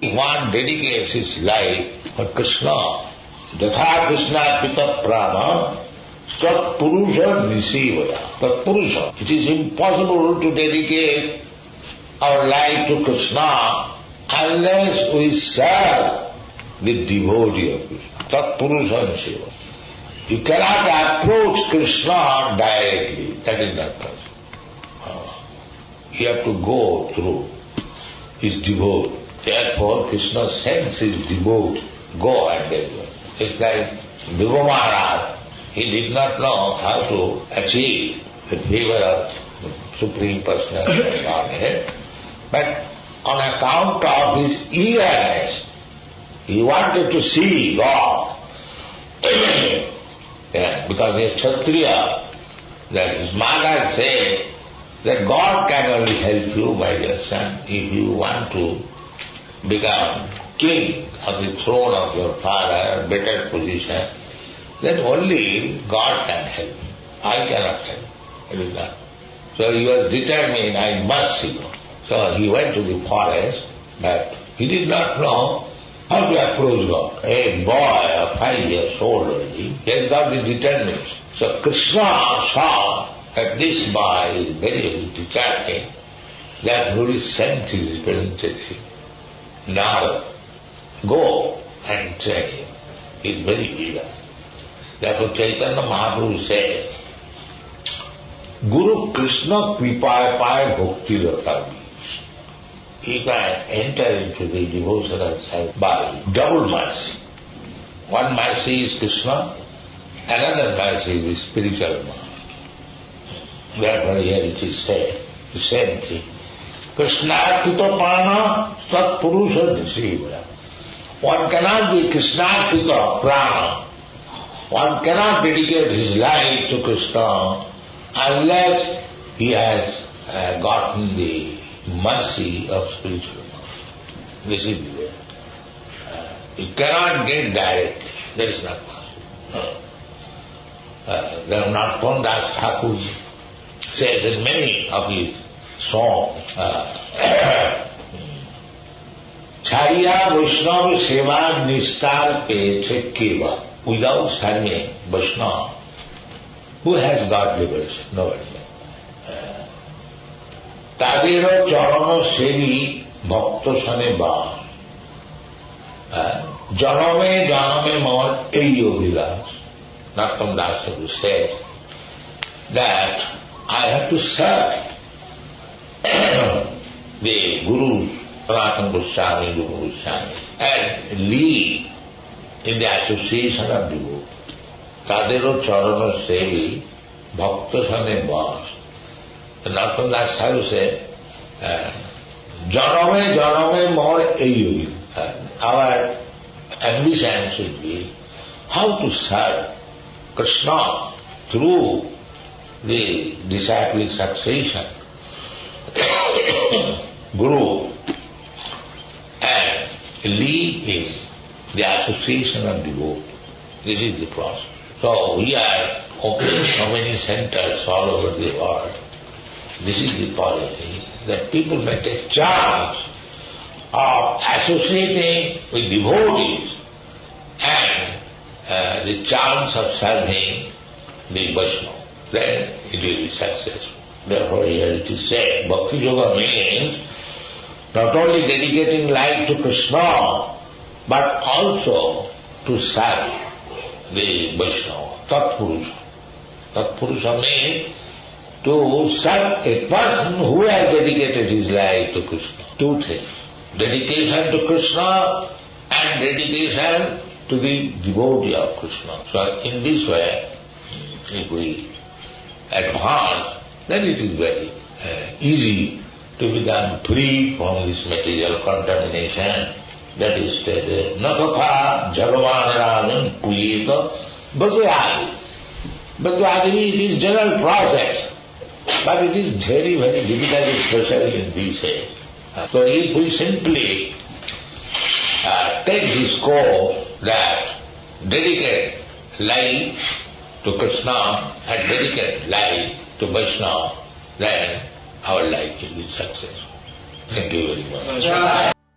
One dedicates his life for Krishna. Datha Krsnaarpita prana tat purusha nisivaya. Tat purusha. It is impossible to dedicate our life to Krishna unless we serve the devotee of Krishna. Tat purusha nisivaya. You cannot approach Krishna directly. That is not possible. You have to go through his devotee. Therefore, Krishna sends his devotee, go and deliver. It's like Dhruva Maharaja. He did not know how to achieve the favor of the Supreme Personality of Godhead, but on account of his eagerness, he wanted to see God. Because he is Kshatriya, that his mother said that God can only help you, my dear son, if you want to become king of the throne of your father, better position, then only God can help you. I cannot help. It is not. So he was determined, I must see God. So he went to the forest, but he did not know how to approach God. A boy of 5 years old only, he has got the determination. So Krishna saw that this boy is very determined, therefore he sent his representative. Now, go and train him. He is very eager. Therefore Chaitanya Mahaprabhu said, Guru Krishna Kripaya Bhakti Rata. He can enter into the devotional side by double mercy. One mercy is Krishna, another mercy is the spiritual mercy. Therefore here it is said, the same thing. Krsnaarpita prana tat purusha nisivaya. One cannot be Krsnaarpita prana. One cannot dedicate his life to Krishna unless he has gotten the mercy of spiritual mercy. This is the way. You cannot get direct. That is not possible. Narottama Das Thakur says in many of his songs, Chariya Vaisnava Seva Nistar Pe Keva. Without serving Vaisnava, who has got liberation? Nobody. Tadero charana sevi bhakta sane ba. Janame janame mon eyo vilas. Narottama Das said that I have to serve the Gurus, Sanatana Goswami, Guru Goswami, and lead in the association of devotees. Tadero charana sevi bhakta sane ba. The Narottama Das said, Janame janame more eyo. Our ambition should be how to serve Krishna through the disciplic succession, Guru, and lead in the association of devotees. This is the process. So we are opening so many centers all over the world. This is the policy, that people may take chance of associating with devotees and the chance of serving the Vaishnava. Then it will be successful. Therefore here it is said, Bhakti Yoga means not only dedicating life to Krishna, but also to serve the Vaishnava, Tatpurusha. Tatpurusha means to serve a person who has dedicated his life to Krishna. Two things. Dedication to Krishna and dedication to the devotee of Krishna. So in this way, if we advance, then it is very easy to become free from this material contamination. That is stated, Narottama Bhagavan Kuyeta Bhagavad. Bhagavad is general process, but it is very, very difficult, especially in these days. So if we simply take this course that dedicate life to Krishna and dedicate life to Vaishnava, then our life will be successful. Thank you very much.